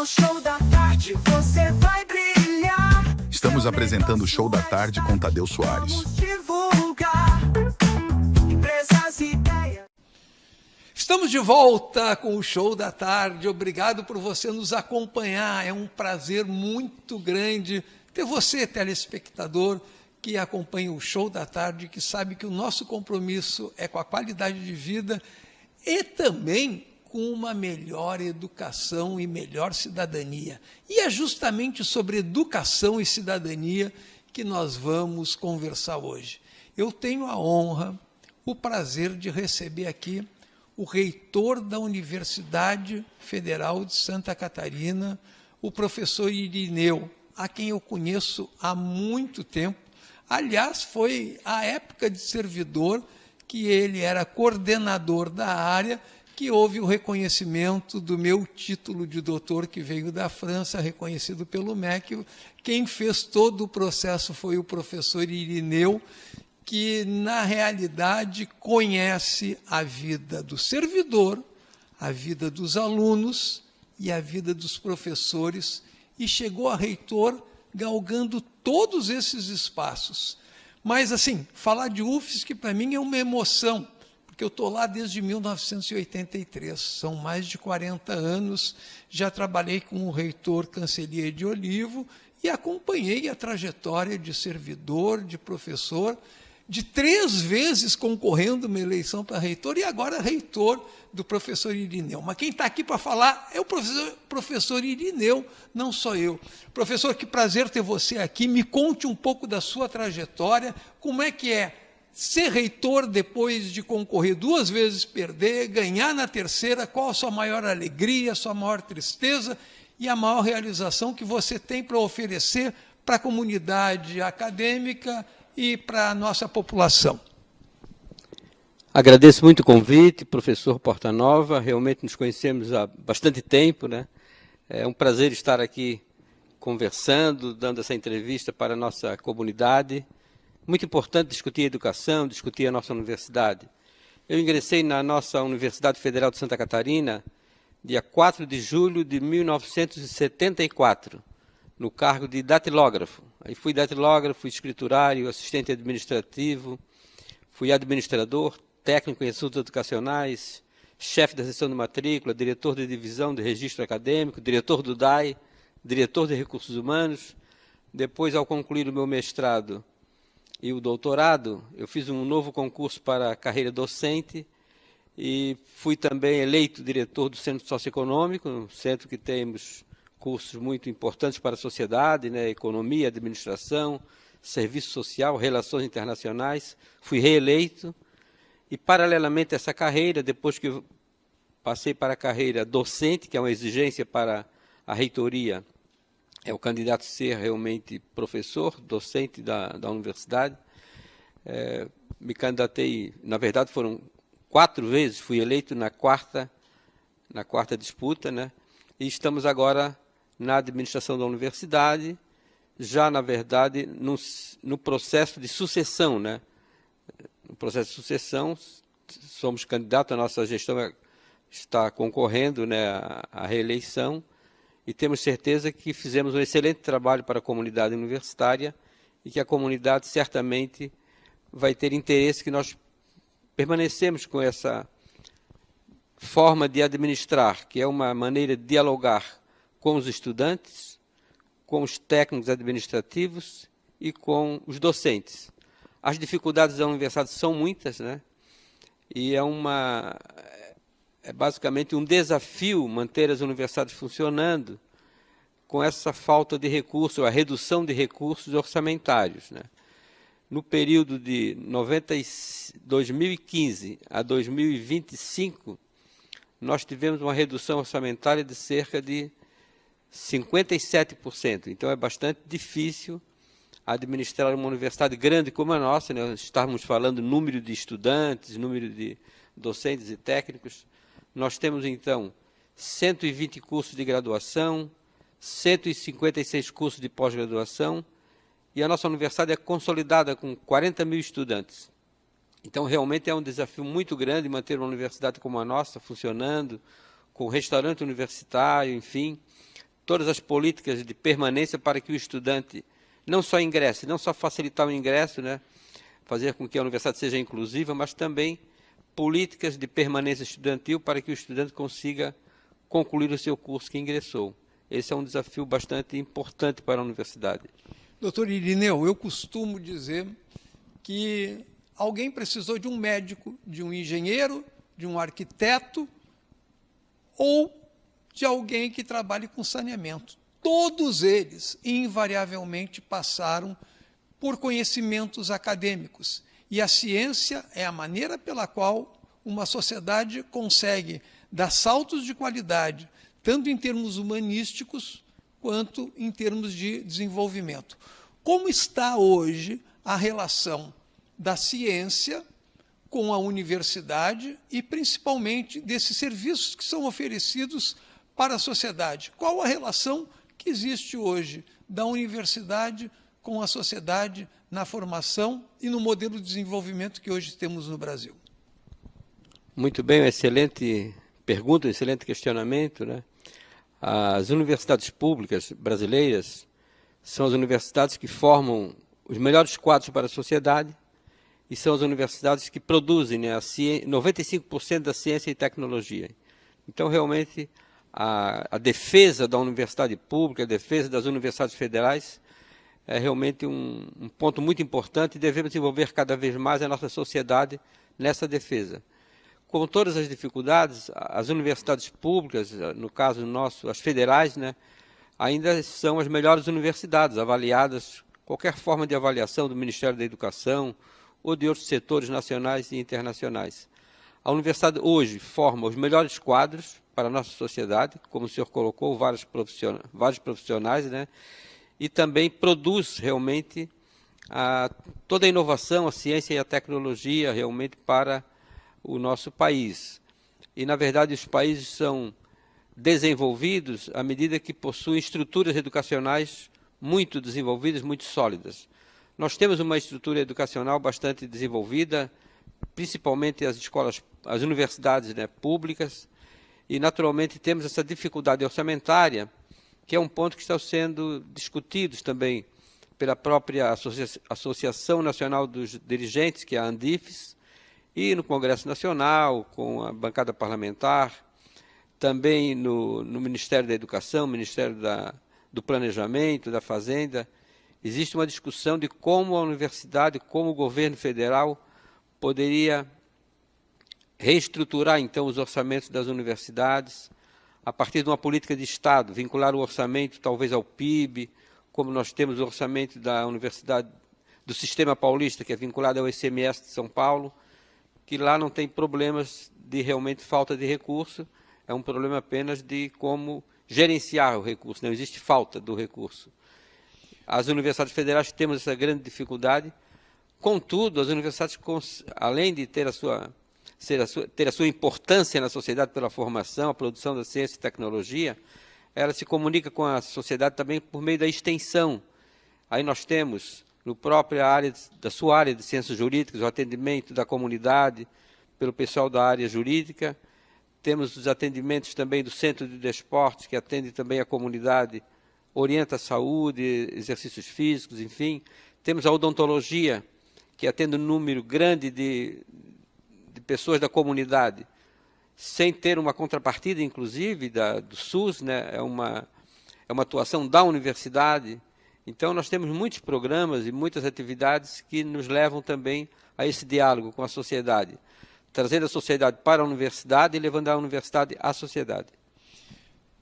Show da Tarde, você vai brilhar. Estamos apresentando o Show da Tarde com Tadeu Soares. Vamos divulgar empresas e ideias. Estamos de volta com o Show da Tarde. Obrigado por você nos acompanhar. É um prazer muito grande ter você, telespectador, que acompanha o Show da Tarde, que sabe que o nosso compromisso é com a qualidade de vida e também com uma melhor educação e melhor cidadania. E é justamente sobre educação e cidadania que nós vamos conversar hoje. Eu tenho a honra, o prazer de receber aqui o reitor da Universidade Federal de Santa Catarina, o professor Irineu, a quem eu conheço há muito tempo. Aliás, foi a época de servidor que ele era coordenador da área, que houve o reconhecimento do meu título de doutor, que veio da França, reconhecido pelo MEC. Quem fez todo o processo foi o professor Irineu, que, na realidade, conhece a vida do servidor, a vida dos alunos e a vida dos professores, e chegou a reitor galgando todos esses espaços. Mas, assim, falar de UFSC, para mim, é uma emoção, porque eu estou lá desde 1983, são mais de 40 anos, já trabalhei como reitor Cancelier de Olivo e acompanhei a trajetória de servidor, de professor, de 3 vezes concorrendo uma eleição para reitor e agora reitor do professor Irineu. Mas quem está aqui para falar é o professor Irineu, não só eu. Professor, que prazer ter você aqui. Me conte um pouco da sua trajetória, como é que é ser reitor depois de concorrer 2 vezes, perder, ganhar na terceira, qual a sua maior alegria, a sua maior tristeza e a maior realização que você tem para oferecer para a comunidade acadêmica e para a nossa população. Agradeço muito o convite, professor Portanova, realmente nos conhecemos há bastante tempo, né? É um prazer estar aqui conversando, dando essa entrevista para a nossa comunidade. Muito importante discutir educação, discutir a nossa universidade. Eu ingressei na nossa Universidade Federal de Santa Catarina dia 4 de julho de 1974, no cargo de datilógrafo. Aí fui datilógrafo, escriturário, assistente administrativo, fui administrador, técnico em assuntos educacionais, chefe da seção de matrícula, diretor de divisão de registro acadêmico, diretor do DAI, diretor de recursos humanos. Depois, ao concluir o meu mestrado e o doutorado, eu fiz um novo concurso para a carreira docente e fui também eleito diretor do Centro Socioeconômico, um centro que temos cursos muito importantes para a sociedade, né? Economia, administração, serviço social, relações internacionais. Fui reeleito e, paralelamente a essa carreira, depois que eu passei para a carreira docente, que é uma exigência para a reitoria, é o candidato a ser realmente professor, docente da universidade. Me candidatei, na verdade foram 4 vezes, fui eleito na quarta disputa, né? E estamos agora na administração da universidade, já, na verdade, no processo de sucessão, né? No processo de sucessão, somos candidatos, a nossa gestão está concorrendo, né, à reeleição, e temos certeza que fizemos um excelente trabalho para a comunidade universitária e que a comunidade certamente vai ter interesse que nós permanecemos com essa forma de administrar, que é uma maneira de dialogar com os estudantes, com os técnicos administrativos e com os docentes. As dificuldades da universidade são muitas, né? E é basicamente um desafio manter as universidades funcionando com essa falta de recursos, a redução de recursos orçamentários, né? No período de 2015 a 2025, nós tivemos uma redução orçamentária de cerca de 57%. Então, é bastante difícil administrar uma universidade grande como a nossa, né? Estávamos falando número de estudantes, número de docentes e técnicos. Nós temos, então, 120 cursos de graduação, 156 cursos de pós-graduação, e a nossa universidade é consolidada com 40 mil estudantes. Então, realmente é um desafio muito grande manter uma universidade como a nossa funcionando, com restaurante universitário, enfim, todas as políticas de permanência para que o estudante não só ingresse, não só facilitar o ingresso, né, fazer com que a universidade seja inclusiva, mas também políticas de permanência estudantil para que o estudante consiga concluir o seu curso que ingressou. Esse é um desafio bastante importante para a universidade. Doutor Irineu, eu costumo dizer que alguém precisou de um médico, de um engenheiro, de um arquiteto ou de alguém que trabalhe com saneamento. Todos eles, invariavelmente, passaram por conhecimentos acadêmicos. E a ciência é a maneira pela qual uma sociedade consegue dar saltos de qualidade, tanto em termos humanísticos quanto em termos de desenvolvimento. Como está hoje a relação da ciência com a universidade e, principalmente, desses serviços que são oferecidos para a sociedade? Qual a relação que existe hoje da universidade com a sociedade na formação e no modelo de desenvolvimento que hoje temos no Brasil? Muito bem, uma excelente pergunta, um excelente questionamento, né? As universidades públicas brasileiras são as universidades que formam os melhores quadros para a sociedade e são as universidades que produzem, né, 95% da ciência e tecnologia. Então, realmente, a defesa da universidade pública, a defesa das universidades federais é realmente um ponto muito importante e devemos desenvolver cada vez mais a nossa sociedade nessa defesa. Com todas as dificuldades, as universidades públicas, no caso nosso, as federais, né, ainda são as melhores universidades, avaliadas, qualquer forma de avaliação do Ministério da Educação ou de outros setores nacionais e internacionais. A universidade hoje forma os melhores quadros para a nossa sociedade, como o senhor colocou, vários profissionais, né, e também produz realmente toda a inovação, a ciência e a tecnologia realmente para o nosso país. E, na verdade, os países são desenvolvidos à medida que possuem estruturas educacionais muito desenvolvidas, muito sólidas. Nós temos uma estrutura educacional bastante desenvolvida, principalmente as escolas, as universidades, né, públicas, e, naturalmente, temos essa dificuldade orçamentária, que é um ponto que está sendo discutido também pela própria Associação Nacional dos Dirigentes, que é a ANDIFES, e no Congresso Nacional, com a bancada parlamentar, também no Ministério da Educação, Ministério do Planejamento, da Fazenda. Existe uma discussão de como a universidade, como o governo federal poderia reestruturar, então, os orçamentos das universidades, a partir de uma política de Estado, vincular o orçamento talvez ao PIB, como nós temos o orçamento da Universidade do Sistema Paulista, que é vinculado ao ICMS de São Paulo, que lá não tem problemas de realmente falta de recurso, é um problema apenas de como gerenciar o recurso, não existe falta do recurso. As universidades federais temos essa grande dificuldade, contudo, as universidades, além de ter a sua importância na sociedade pela formação, a produção da ciência e tecnologia, ela se comunica com a sociedade também por meio da extensão. Aí nós temos, no próprio da sua área de ciências jurídicas, o atendimento da comunidade pelo pessoal da área jurídica, temos os atendimentos também do Centro de Desportos, que atende também a comunidade, orienta a saúde, exercícios físicos, enfim. Temos a odontologia, que atende um número grande de pessoas da comunidade, sem ter uma contrapartida, inclusive, do SUS, né? É uma atuação da universidade. Então, nós temos muitos programas e muitas atividades que nos levam também a esse diálogo com a sociedade, trazendo a sociedade para a universidade e levando a universidade à sociedade.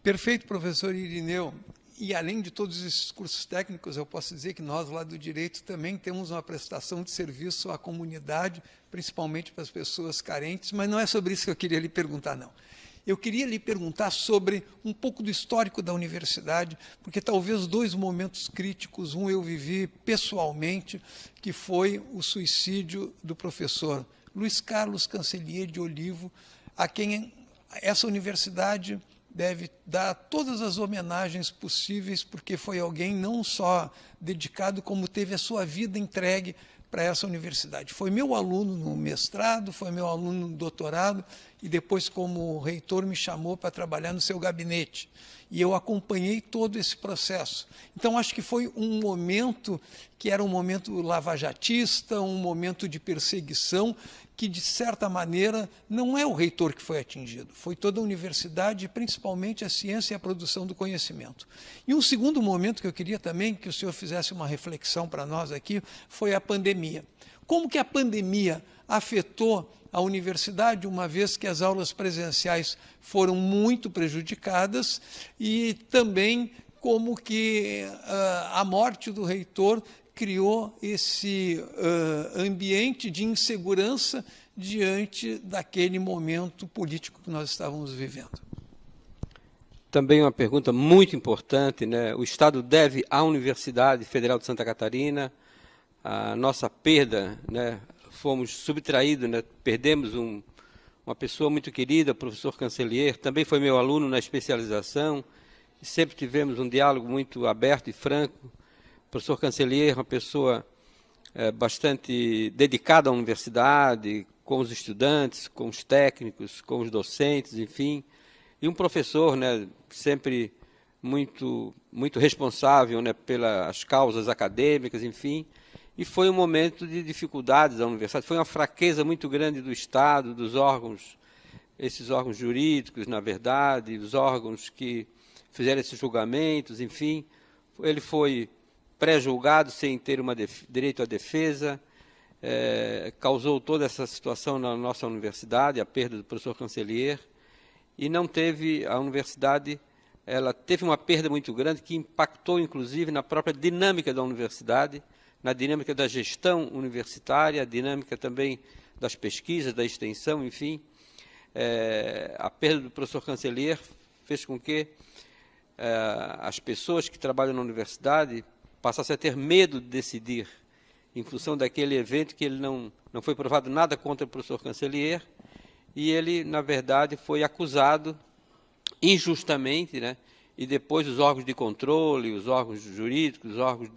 Perfeito, professor Irineu. E, além de todos esses cursos técnicos, eu posso dizer que nós, lá do Direito, também temos uma prestação de serviço à comunidade, principalmente para as pessoas carentes, mas não é sobre isso que eu queria lhe perguntar, não. Eu queria lhe perguntar sobre um pouco do histórico da universidade, porque talvez dois momentos críticos, um eu vivi pessoalmente, que foi o suicídio do professor Luiz Carlos Cancellier de Olivo, a quem essa universidade deve dar todas as homenagens possíveis, porque foi alguém não só dedicado, como teve a sua vida entregue para essa universidade. Foi meu aluno no mestrado, foi meu aluno no doutorado, e depois, como reitor, me chamou para trabalhar no seu gabinete. E eu acompanhei todo esse processo. Então, acho que foi um momento que era um momento lavajatista, um momento de perseguição, que, de certa maneira, não é o reitor que foi atingido, foi toda a universidade, principalmente a ciência e a produção do conhecimento. E um segundo momento que eu queria também que o senhor fizesse uma reflexão para nós aqui foi a pandemia. Como que a pandemia afetou a universidade, uma vez que as aulas presenciais foram muito prejudicadas, e também como que a morte do reitor criou esse ambiente de insegurança diante daquele momento político que nós estávamos vivendo. Também uma pergunta muito importante, né? O Estado deve à Universidade Federal de Santa Catarina a nossa perda, né? Fomos subtraídos, né? Perdemos uma pessoa muito querida, o professor Cancellier, também foi meu aluno na especialização, e sempre tivemos um diálogo muito aberto e franco. O professor Cancellier, uma pessoa bastante dedicada à universidade, com os estudantes, com os técnicos, com os docentes, enfim, e um professor, né, sempre muito responsável, né, pelas causas acadêmicas, enfim. E foi um momento de dificuldades da universidade, foi uma fraqueza muito grande do Estado, dos órgãos, esses órgãos jurídicos, na verdade, os órgãos que fizeram esses julgamentos, enfim. Ele foi pré-julgado sem ter direito à defesa, causou toda essa situação na nossa universidade, a perda do professor Cancellier, e não teve, a universidade, ela teve uma perda muito grande que impactou, inclusive, na própria dinâmica da universidade, na dinâmica da gestão universitária, a dinâmica também das pesquisas, da extensão, enfim. A perda do professor Cancellier fez com que as pessoas que trabalham na universidade passassem a ter medo de decidir, em função daquele evento que ele não foi provado nada contra o professor Cancellier, e ele, na verdade, foi acusado injustamente, né? E depois os órgãos de controle, os órgãos jurídicos, os órgãos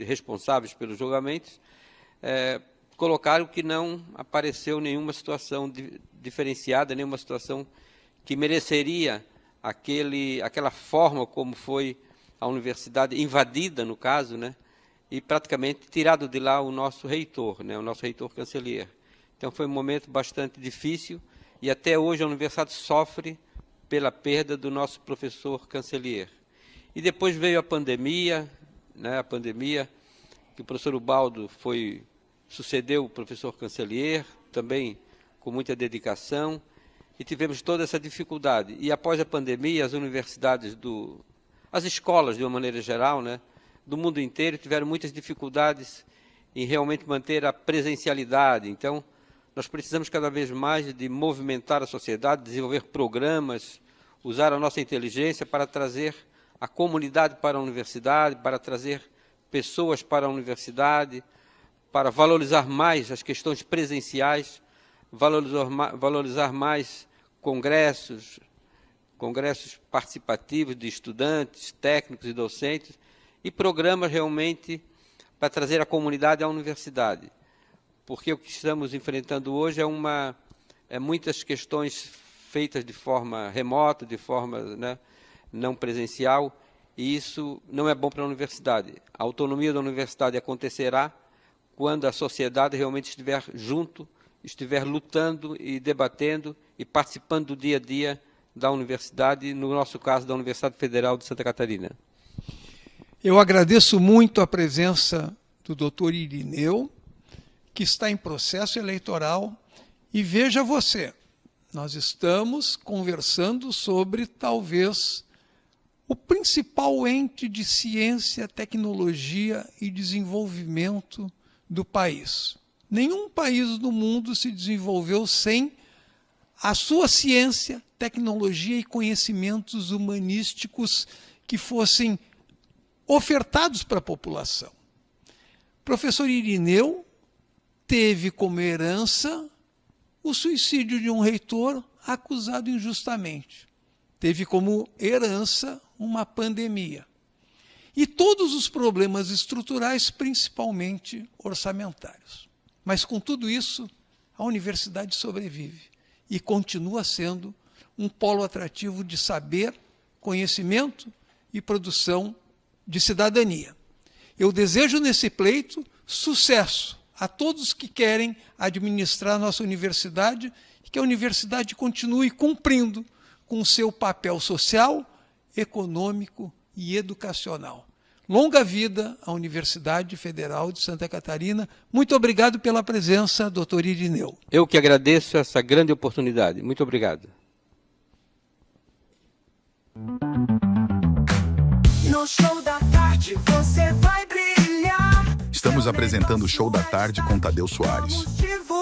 responsáveis pelos julgamentos, colocaram que não apareceu nenhuma situação diferenciada, nenhuma situação que mereceria aquela forma como foi a universidade invadida, no caso, né, e praticamente tirado de lá o nosso reitor, né, o nosso reitor Cancellier. Então foi um momento bastante difícil, e até hoje a universidade sofre pela perda do nosso professor Cancellier. E depois veio a pandemia, né, que o professor Ubaldo sucedeu o professor Cancellier, também com muita dedicação, e tivemos toda essa dificuldade. E após a pandemia, as universidades, as escolas, de uma maneira geral, né, do mundo inteiro, tiveram muitas dificuldades em realmente manter a presencialidade. Então, nós precisamos cada vez mais de movimentar a sociedade, desenvolver programas, usar a nossa inteligência para trazer a comunidade para a universidade, para trazer pessoas para a universidade, para valorizar mais as questões presenciais, valorizar mais congressos participativos de estudantes, técnicos e docentes, e programas realmente para trazer a comunidade à universidade. Porque o que estamos enfrentando hoje é muitas questões feitas de forma remota, de forma, né, não presencial, e isso não é bom para a universidade. A autonomia da universidade acontecerá quando a sociedade realmente estiver junto, estiver lutando e debatendo e participando do dia a dia da universidade, no nosso caso, da Universidade Federal de Santa Catarina. Eu agradeço muito a presença do doutor Irineu, que está em processo eleitoral, e veja você, nós estamos conversando sobre talvez o principal ente de ciência, tecnologia e desenvolvimento do país. Nenhum país do mundo se desenvolveu sem a sua ciência, tecnologia e conhecimentos humanísticos que fossem ofertados para a população. O professor Irineu teve como herança o suicídio de um reitor acusado injustamente. Teve como herança uma pandemia. e todos os problemas estruturais, principalmente orçamentários. Mas com tudo isso, a universidade sobrevive e continua sendo um polo atrativo de saber, conhecimento e produção de cidadania. Eu desejo nesse pleito sucesso a todos que querem administrar a nossa universidade e que a universidade continue cumprindo com o seu papel social, econômico e educacional. Longa vida à Universidade Federal de Santa Catarina. Muito obrigado pela presença, doutor Irineu. Eu que agradeço essa grande oportunidade. Muito obrigado. No show da tarde você vai brilhar. Estamos apresentando o Show da Tarde com Tadeu Soares. Vamos divulgar.